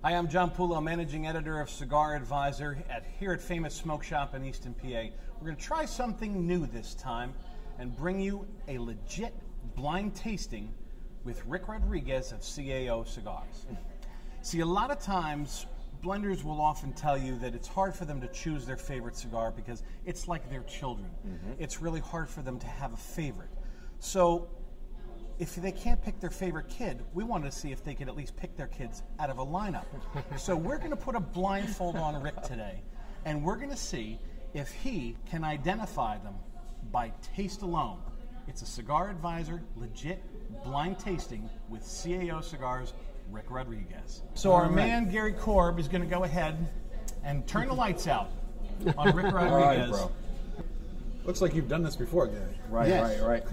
Hi, I'm John Pulo, Managing Editor of Cigar Advisor here at Famous Smoke Shop in Easton, PA. We're going to try something new this time and bring you a legit blind tasting with Rick Rodriguez of CAO Cigars. See, a lot of times, blenders will often tell you that it's hard for them to choose their favorite cigar because it's like their children. It's really hard for them to have a favorite. So, if they can't pick their favorite kid, we wanted to see if they could at least pick their kids out of a lineup. So we're going to put a blindfold on Rick today, and we're going to see if he can identify them by taste alone. It's a Cigar Advisor, legit blind tasting with CAO Cigars, Rick Rodriguez. So our man, Gary Korb, is going to go ahead and turn the lights out on Rick Rodriguez. All right, bro. Looks like you've done this before, Gary. Right, Yes. right.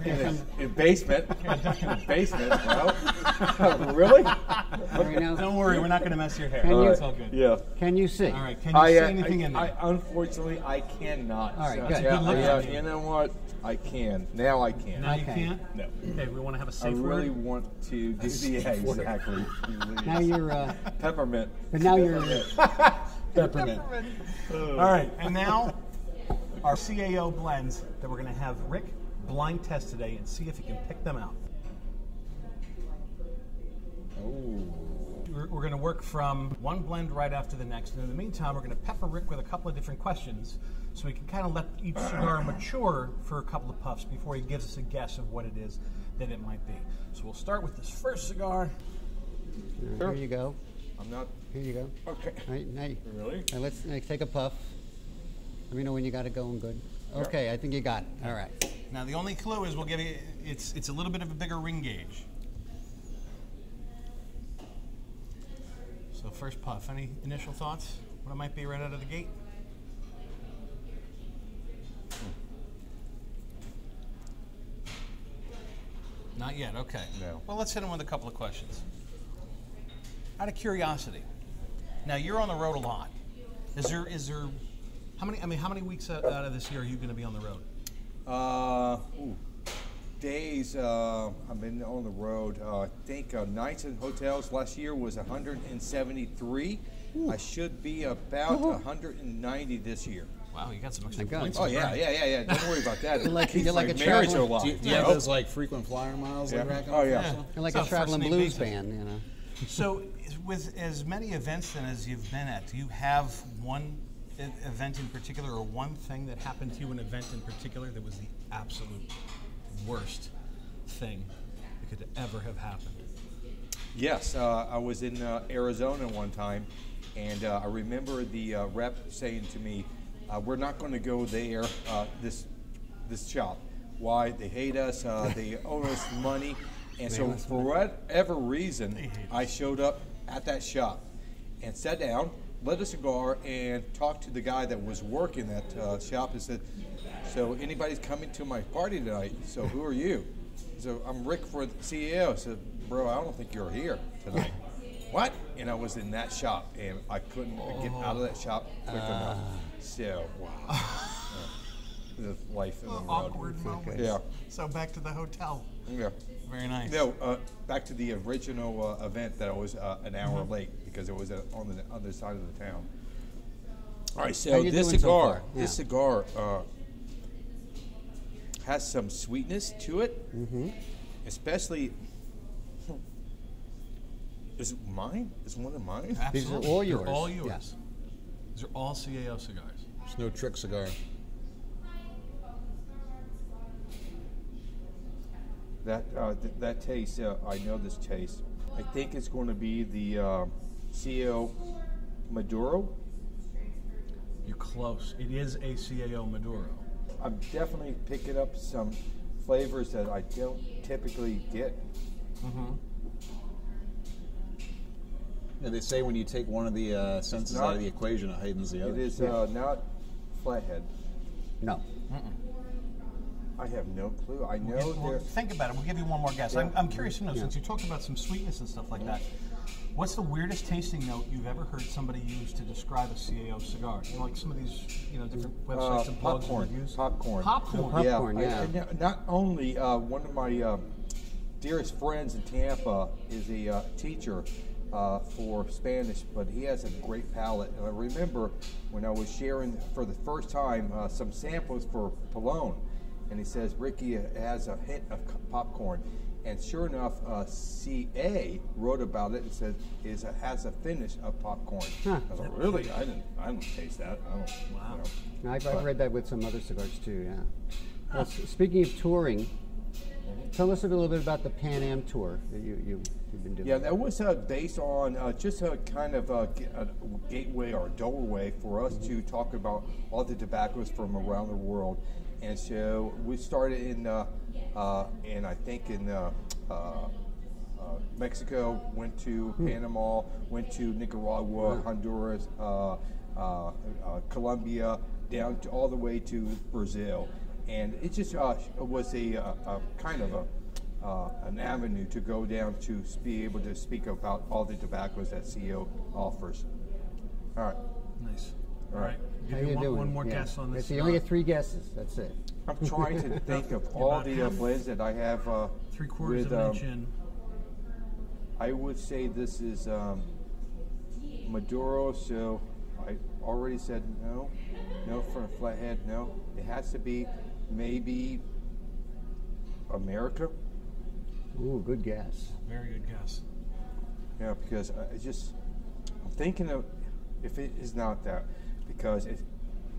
In basement. In basement, bro. Really? Right now, Don't worry, we're not going to mess your hair. Can you- It's all good. Yeah. can you see? All right, can you see anything in there? Unfortunately, I cannot. All right, So, good. Yeah, Good luck yeah, to you. you know what? I can. Now I can. Now you Okay. can't? No. Okay, we want to have a I safe really word. want to do exactly. Now you're, Peppermint. but now you're, Peppermint. All right, and now our CAO blends that we're going to have Rick blind test today and see if he can pick them out. We're going to work from one blend right after the next, and in the meantime, we're going to pepper Rick with a couple of different questions so we can kind of let each cigar mature for a couple of puffs before he gives us a guess of what it is that it might be. So we'll start with this first cigar. here you go. I'm not. Here you go. Okay. All right, now, Really? now let's take a puff. Let me know when you got it going good. Okay, I think you got it. All right. Now the only clue is we'll give you, it's a little bit of a bigger ring gauge. So first puff, any initial thoughts? What it might be right out of the gate? Not yet, okay. No. Well, let's hit him with a couple of questions. Out of curiosity, now you're on the road a lot. Is there, how many weeks out of this year are you going to be on the road? Days I've been on the road. I think nights in hotels last year was 173. I should be about 190 this year. Wow, you got some extra My God. points. Oh to yeah, burn. yeah. Don't worry about that. You're like a marriage traveling- or what? Do you have those like frequent flyer miles Yeah. like racking Oh up yeah. also? You're like So a traveling first name blues basis. band, you know. So, with as many events then as you've been at, do you have one event in particular or one thing that happened to you, an event in particular that was the absolute worst thing that could ever have happened? Yes, I was in Arizona one time, and I remember the rep saying to me, "We're not going to go there. This shop. Why? They hate us. They owe us money." And so, for whatever reason, I showed up at that shop and sat down, lit a cigar, and talked to the guy that was working that shop and said, "So anybody's coming to my party tonight? So who are you?" So I'm Rick for the CEO. I said, "Bro, I don't think you're here tonight." What? And I was in that shop, and I couldn't get out of that shop quick enough. So, wow. The life in the road. Awkward moment. Yeah. So back to the hotel. Yeah. Very nice. No, back to the original event that I was an hour late because it was on the other side of the town. All right, How so you this doing so cigar, far? this Yeah. cigar has some sweetness to it, especially. Is it mine? Is one of mine? These are Absolutely. all They're yours. all yours. Yes. These are all CAO cigars. It's no trick cigar. That taste, I know this taste. I think it's going to be the CAO Maduro. You're close. It is a CAO Maduro. I'm definitely picking up some flavors that I don't typically get. Yeah, they say when you take one of the senses out of the equation, it heightens the other. It is not flathead. No. I have no clue. I know Well, there. think about it. We'll give you one more guess. Yeah. I'm curious to know, since you talked about some sweetness and stuff like that, what's the weirdest tasting note you've ever heard somebody use to describe a CAO cigar? You know, like some of these, different websites and blogs and Popcorn. reviews. Popcorn. Popcorn. Popcorn, yeah. Not only one of my dearest friends in Tampa is a teacher, for Spanish, but he has a great palate. And I remember when I was sharing for the first time some samples for Pallone, and he says, Ricky has a hint of popcorn. And sure enough, CA wrote about it and said it has a finish of popcorn. Huh. I was like, really? I don't taste that. I don't. Wow. You know. I've read that with some other cigars too. Yeah. Well, speaking of touring, tell us a little bit about the Pan Am tour that you've been doing. Yeah, that was based on just a kind of a gateway or doorway for us to talk about all the tobaccos from around the world. And so we started in I think in Mexico, went to Panama, went to Nicaragua, Honduras, Colombia, down to, all the way to Brazil. And it just was a kind of an avenue to go down to be able to speak about all the tobaccos that CAO offers. All right. Nice. All right. How Give you you doing? one more guess on this. So you only get 3 guesses. That's it. I'm trying to think of all about the half- blends that I have. 3/4 with, of an inch in. I would say this is Maduro, so I already said no. No for a flathead, no. It has to be maybe America. Ooh, good guess. Very good guess. Yeah, because I'm thinking of if it is not that, because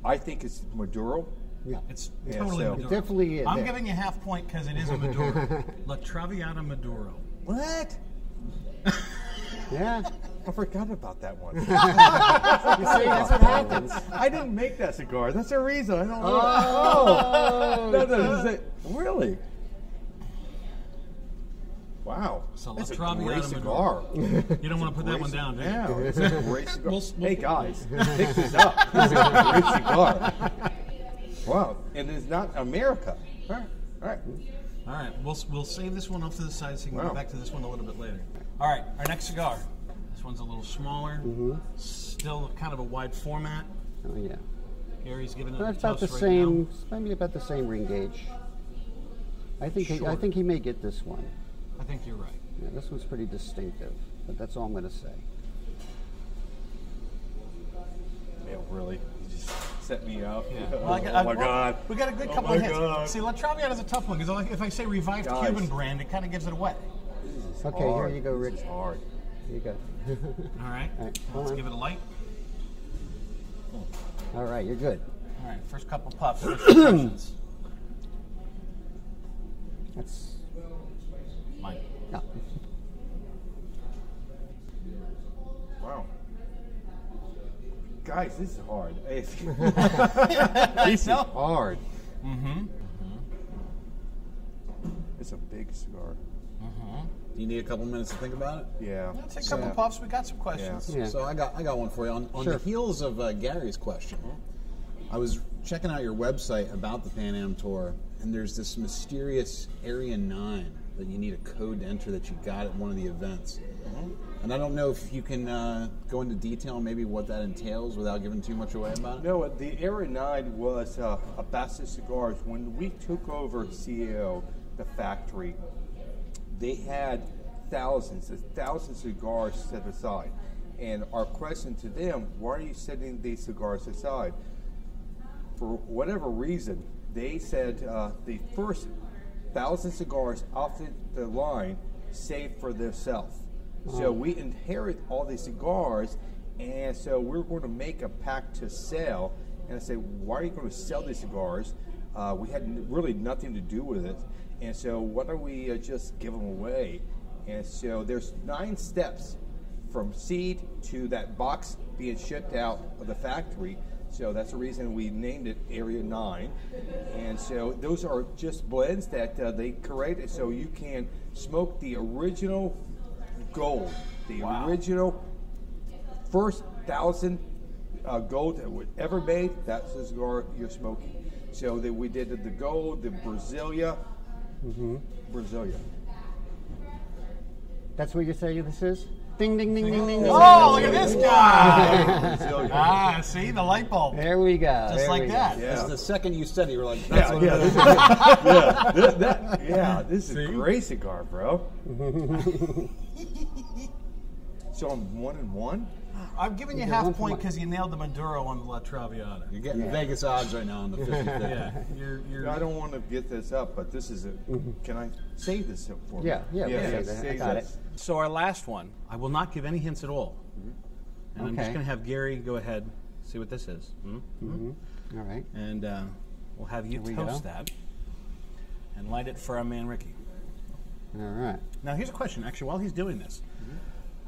I think it's Maduro. Yeah. It's Yeah, totally so- Maduro. It definitely is. I'm giving you half point because it is a Maduro. La Traviata Maduro. What? Yeah. I forgot about that one. You see, that's what happens. I didn't make that cigar. That's the reason. I don't know. Oh. No, really? Wow. So That's a Traviata great Maduro. cigar. You don't want to put that one down, do you? Yeah, it's a great cigar. We'll- Hey guys, pick this up. This is a great cigar. Wow, and it's not America. All right, all right. All right, we'll save this one off to the side so you can Wow. get back to this one a little bit later. All right, our next cigar. This one's a little smaller, still kind of a wide format. Oh, yeah. Gary's giving it That's a about the toast right same. now. Maybe about the same ring gauge. I think Sure. I think he may get this one. I think you're right. Yeah, this one's pretty distinctive, but that's all I'm going to say. Yeah, really. You just set me up. Yeah. Oh, Well, my God. We got a good Oh couple my of hits. God. See, La Traviata is a tough one because if I say revived Guys. Cuban brand, it kind of gives it away. This is Okay, here hard. you go, Rick. This is hard. Here you go. All right, All right, hold let's on. give it a light. All right, you're good. All right, first couple puffs. First impressions. That's Mine. no. Wow. Guys, this is hard. This is know. hard. Mm-hmm. It's a big cigar. Do you need a couple minutes to think about it? Yeah. Let's take a couple puffs. We got some questions. Yeah. So I got one for you. On Sure. the heels of Gary's question, I was checking out your website about the Pan Am Tour, and there's this mysterious Area 9 that you need a code to enter that you got at one of the events. And I don't know if you can go into detail maybe what that entails without giving too much away about it. No, the Area 9 was a Bassett Cigars. When we took over CAO, the factory, they had thousands of cigars set aside. And our question to them, why are you setting these cigars aside? For whatever reason, they said the first 1,000 cigars off the line saved for themselves. So we inherit all these cigars, and so we're going to make a pack to sell. And I say, why are you going to sell these cigars? We had really nothing to do with it. And so why don't we just give them away? And so there's 9 steps from seed to that box being shipped out of the factory. So that's the reason we named it Area 9. And so those are just blends that they created so you can smoke the original gold, the original first 1,000 gold that was ever made. That's the cigar you're smoking. So that we did the gold, the Brasilia. Brasilia. That's what you say this is? Ding, ding, ding, ding, ding, ding. Oh, look at this guy! Brasilia. Ah, see the light bulb, There we go. just there like we go. that. Yeah. The second you said it, you were like, that's what Yeah, it is. this is a great cigar, bro. So I'm 1-1. I'm giving you You get half 1 point point. because you nailed the Maduro on the La Traviata. You're getting Vegas odds right now on the 50-50. Yeah, you're. I don't want to get this up, but this is a. Can I save this for me? Yeah, yeah, we'll save that. I save got this. So our last one, I will not give any hints at all, and I'm just Okay. going to have Gary go ahead, see what this is, All right. and we'll have you Here we toast go. that and light it for our man Ricky. All right. Now here's a question. Actually, while he's doing this,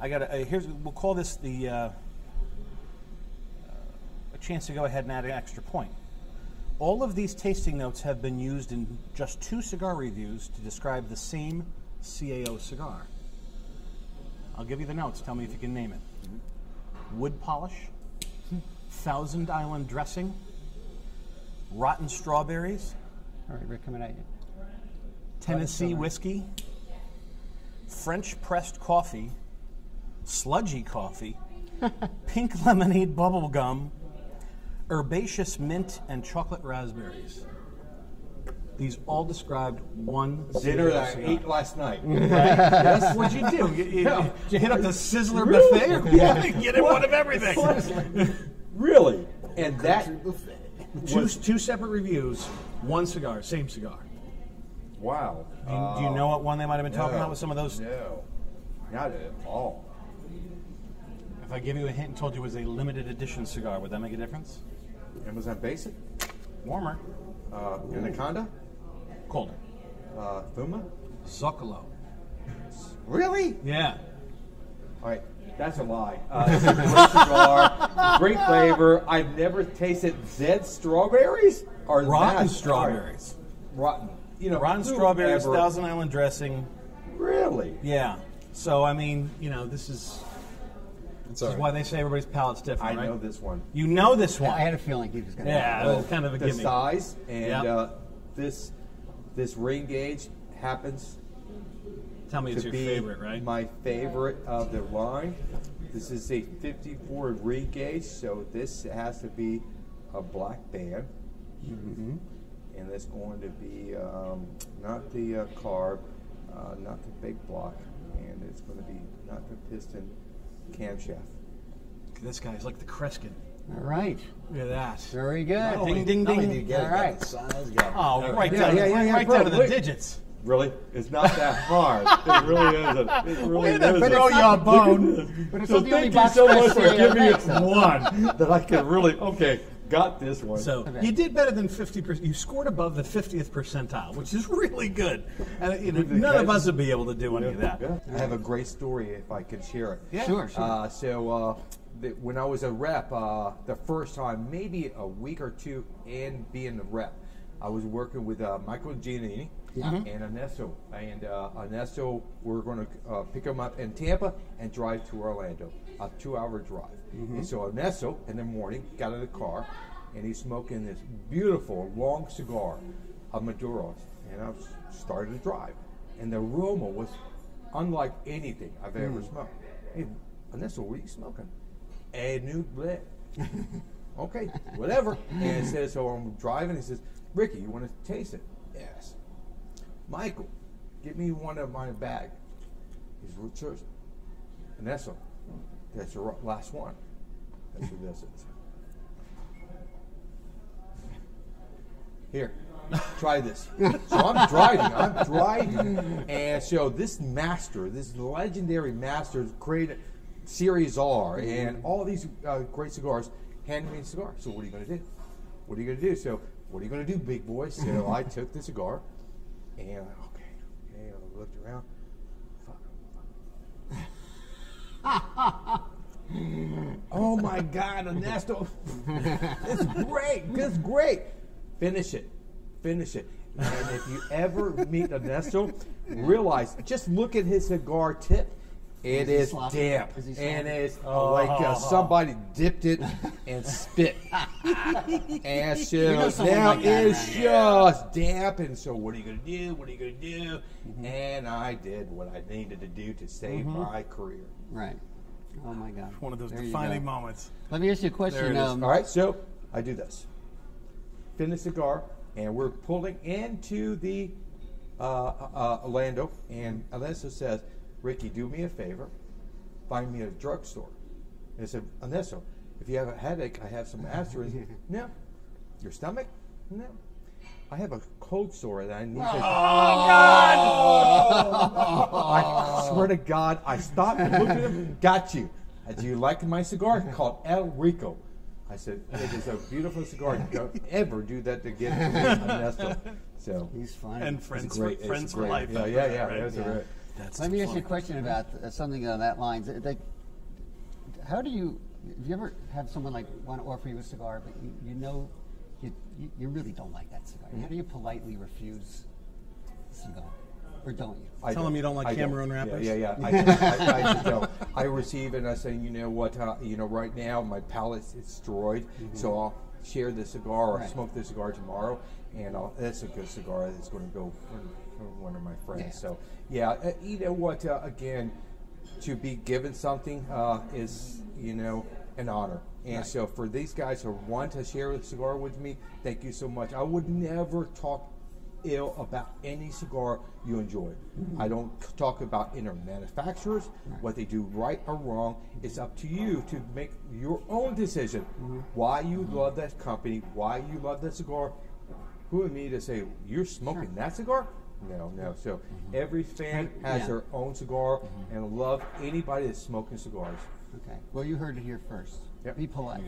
I got we'll call this the a chance to go ahead and add an extra point. All of these tasting notes have been used in just 2 cigar reviews to describe the same CAO cigar. I'll give you the notes. Tell me if you can name it. Wood polish, Thousand Island dressing, rotten strawberries, All right, Rick, coming at you. Tennessee whiskey, French pressed coffee, sludgy coffee, pink lemonade bubble gum, herbaceous mint, and chocolate raspberries. These all described one Dinner CAO that I cigar. ate last night. Yes, what'd you do? You hit up the Sizzler buffet? Or you did one of everything. Really? And that. Two separate reviews, one cigar, same cigar. Wow. Do you know what one they might have been talking about with some of those? No. Not at all. If I give you a hint and told you it was a limited edition cigar, would that make a difference? Amazon Basic? Warmer, Anaconda? colder. Fuma? Zocalo. Really? Yeah. All right. That's a lie. It's a great cigar, great flavor. I've never tasted Zed strawberries or Rotten that- strawberries. Rotten. You know, Rotten who strawberries, ever- Thousand Island dressing. Really? Yeah. So, I mean, this is why they say everybody's palate's different, I right? know this one. You know this one. I had a feeling he was going to. Yeah, that's kind of a The gimme. size and Yep. this ring gauge happens Tell me it's to your be favorite, right? my favorite of the line. This is a 54 ring gauge, so this has to be a black band. And it's going to be not the carb, not the big block, and it's going to be not the piston camshaft. This guy's like the Kreskin. All right. Look at that. Very good. Ding, ding, Not only ding. did you get it, All got right. the size, got Oh, right Yeah, down, yeah, yeah, right bro, down to the look. digits. Really? It's not that hard. It really isn't. It really Way to isn't. throw you a bone. But it's So not the only thank you box so press much for CAO giving me makes, though. one that I can really, got this one. So you did better than 50%. You scored above the 50th percentile, which is really good. And none of us would be able to do any of that. Yeah. I have a great story if I could share it. Yeah. Sure, sure. When I was a rep, the first time, maybe a week or two in being a rep, I was working with Michael Giannini and Ernesto. And Ernesto, we're going to pick him up in Tampa and drive to Orlando, a 2-hour drive. And so Ernesto, in the morning, got in the car, and he's smoking this beautiful long cigar, a Maduro. And I started to drive. And the aroma was unlike anything I've ever smoked. Hey, Ernesto, what are you smoking? A new blend. Okay, whatever. And he says, so I'm driving. He says, Ricky, you want to taste it? Yes. Michael, give me one of my bag. He's root choice. Ernesto, that's your last one. That's what this is. Here, try this. So I'm driving, and so this legendary master created Series R and all these great cigars, handed me a cigar. So what are you going to do? What are you going to do? So what are you going to do, big boy? So I took the cigar, and I looked around. Fuck. Oh my God, Ernesto. It's great. It's great. Finish it. And if you ever meet Ernesto, realize, just look at his cigar tip. It is sloppy? damp. Is he sloppy? And it's like somebody dipped it and spit. And so someone now like that, it's just damp. And so what are you going to do? And I did what I needed to do to save my career. Right. Oh my God. One of those There you defining go. moments. Let me ask you a question. There it is. All right, so I do this. Finish the cigar, and we're pulling into the Orlando, and Alonso says, Ricky, do me a favor. find me at a drugstore. And I said, Ernesto, if you have a headache, I have some aspirin. No. Your stomach? No. I have a cold sore that I need to... Oh, God! I swear to God, I stopped and looked at him. Got you. Do you like my cigar? Called El Rico. I said, it is a beautiful cigar. Don't ever do that again to Ernesto. So he's fine. And friends for life. Yeah. Right? That's Let me ask you a question about something on that line. How do you ever have someone like want to offer you a cigar, but you know you really don't like that cigar? How do you politely refuse the cigar? Or don't you? Tell them you don't like Cameroon wrappers? Yeah. I just don't. I receive it and I say, you know what, right now my palate's destroyed, so I'll share the cigar or smoke the cigar tomorrow, and that's a good cigar that's going to go for one of my friends. Yeah. So, you know what, again, to be given something is, an honor. And so for these guys who want to share a cigar with me, thank you so much. I would never talk ill about any cigar you enjoy. I don't talk about inner manufacturers, what they do right or wrong. It's up to you to make your own decision why you love that company, why you love that cigar. Who am I to say, you're smoking that cigar? No. So every fan has their own cigar, and I love anybody that's smoking cigars. Okay. Well, you heard it here first. Yep. Be polite.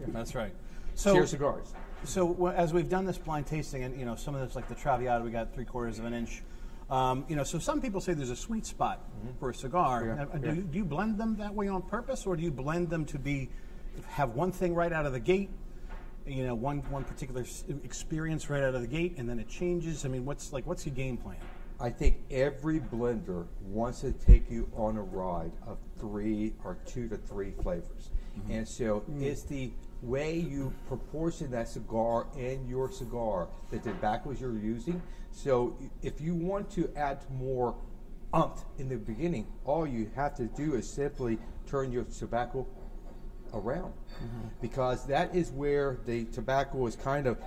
That's right. So, Share cigars. So as we've done this blind tasting, and some of this, like the Traviata, we got 3/4 of an inch. So some people say there's a sweet spot for a cigar. Do you blend them that way on purpose, or do you blend them to have one thing right out of the gate? One particular experience right out of the gate, and then it changes. I mean, what's your game plan? I think every blender wants to take you on a ride of 2 to 3 flavors. And so it's the way you proportion that cigar in your cigar, the tobaccos you're using. So if you want to add more umph in the beginning, all you have to do is simply turn your tobacco around. Because that is where the tobacco is kind of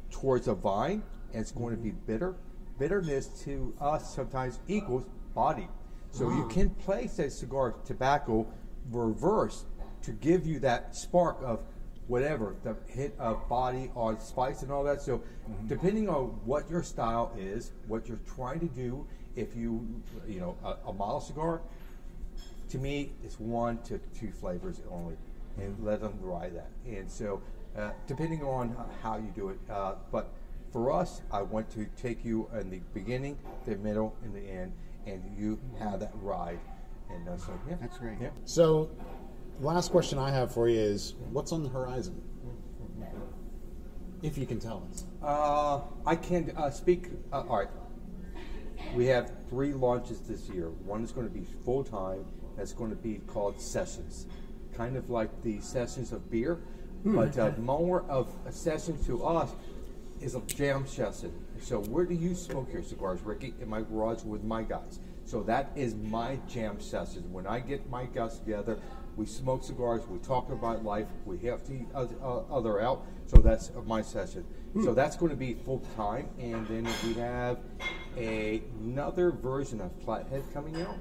towards a vine, and it's going to be bitter. Bitterness to us sometimes equals body. So you can place that cigar tobacco reverse to give you that spark of whatever, the hit of body or spice and all that. So depending on what your style is, what you're trying to do, if a mild cigar, to me, it's 1 to 2 flavors only, and let them ride that. And so depending on how you do it, but for us, I want to take you in the beginning, the middle, and the end, and you have that ride. And so, That's great. Yeah. So, last question I have for you is, what's on the horizon? If you can tell us. I can speak. All right. We have 3 launches this year. One is going to be full-time. That's going to be called Sessions. Kind of like the Sessions of beer, but more of a session to us is a jam session. So where do you smoke your cigars, Ricky? In my garage with my guys. So that is my jam session. When I get my guys together, we smoke cigars, we talk about life, we have to eat other out. So that's my session. So that's going to be full time. And then we have another version of Flathead coming out,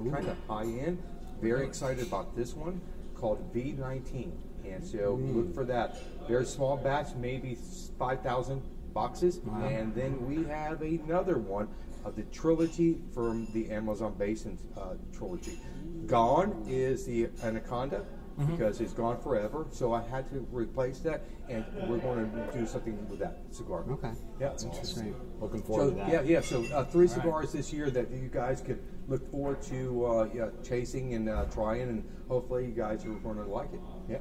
kind of high end. Very excited about this one, called V19. And so look for that. Very small batch, maybe 5,000 boxes. Wow. And then we have another one of the trilogy from the Amazon Basin trilogy. Gone is the Anaconda, because it's gone forever. So I had to replace that, and we're going to do something with that cigar. Okay. Yeah. That's interesting. Looking forward to that. Yeah. So 3 cigars this year that you guys can look forward to chasing and trying, and hopefully you guys are going to like it. Yeah.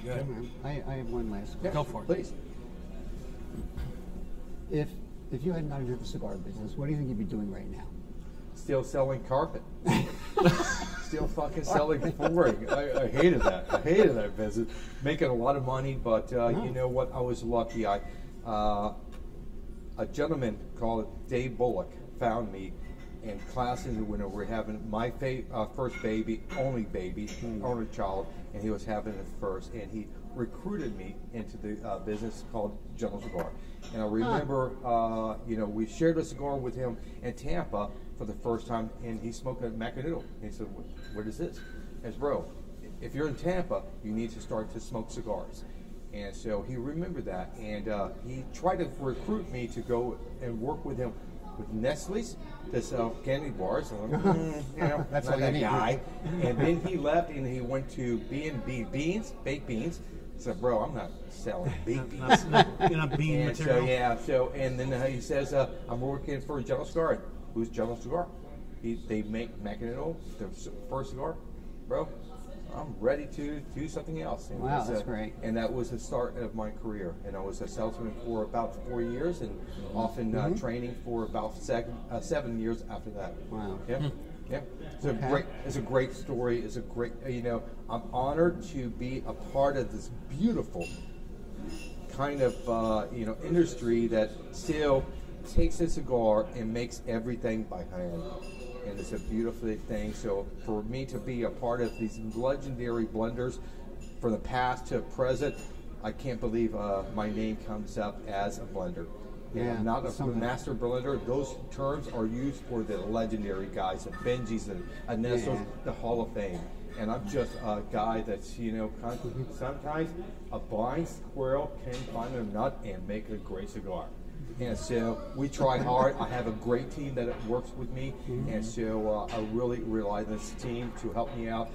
Very good. I have one last question. Go for it. Please. If you hadn't gotten into the cigar business, what do you think you'd be doing right now? Still selling carpet. Still fucking selling flooring. I hated that. I hated that business. Making a lot of money, but you know what? I was lucky. A gentleman called Dave Bullock found me in classes when we were having my first baby, only child, and he was having it first, and he recruited me into the business called General Cigar. And I remember, we shared a cigar with him in Tampa for the first time, and he smoked a Macanudo. And he said, "What is this?" as bro, if you're in Tampa, you need to start to smoke cigars. And so he remembered that, and he tried to recruit me to go and work with him with Nestle's to sell candy bars. And I'm like, you know, That's not all you that need. guy. And then he left, and he went to B&B Beans, baked beans. I said, bro, I'm not selling baked beans. You know, bean And so, material. yeah, and then he says, I'm working for General Cigar. Who's General Cigar? They make Mackinac, the first cigar. Bro, I'm ready to do something else. And Wow, that's great. And that was the start of my career. And I was a salesman for about 4 years, and often training for about 7 years after that. Wow. Yeah. Yeah. It's a great story. It's a great, I'm honored to be a part of this beautiful kind of, industry that still takes a cigar and makes everything by hand. And it's a beautiful thing. So for me to be a part of these legendary blenders from the past to present, I can't believe my name comes up as a blender. Yeah, I'm not a something. master blender. Those terms are used for the legendary guys, the Benjis and Nestles, the Hall of Fame. And I'm just a guy that's, sometimes a blind squirrel can find a nut and make a great cigar. And so we try hard. I have a great team that works with me, and so I really rely on this team to help me out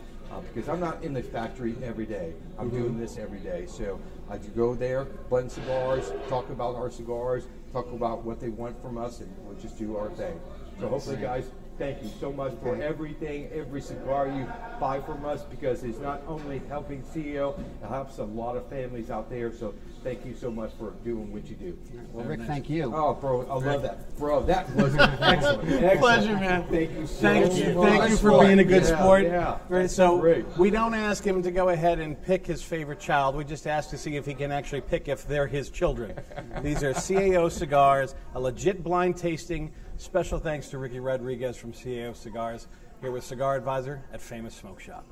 because I'm not in the factory every day. I'm doing this every day. So I go there, blend cigars, talk about our cigars, talk about what they want from us, and we'll just do our thing. So hopefully, guys, thank you so much for everything, every cigar you buy from us, because it's not only helping CAO, it helps a lot of families out there. So thank you so much for doing what you do. Well, Rick, thank you. Oh, bro, I love that. Bro, that was excellent. Pleasure, man. Thank you so Thank much. you. Thank you for being a good sport. Yeah. Right, so Great. we don't ask him to go ahead and pick his favorite child. We just ask to see if he can actually pick if they're his children. These are CAO Cigars, a legit blind tasting. Special thanks to Ricky Rodriguez from CAO Cigars, here with Cigar Advisor at Famous Smoke Shop.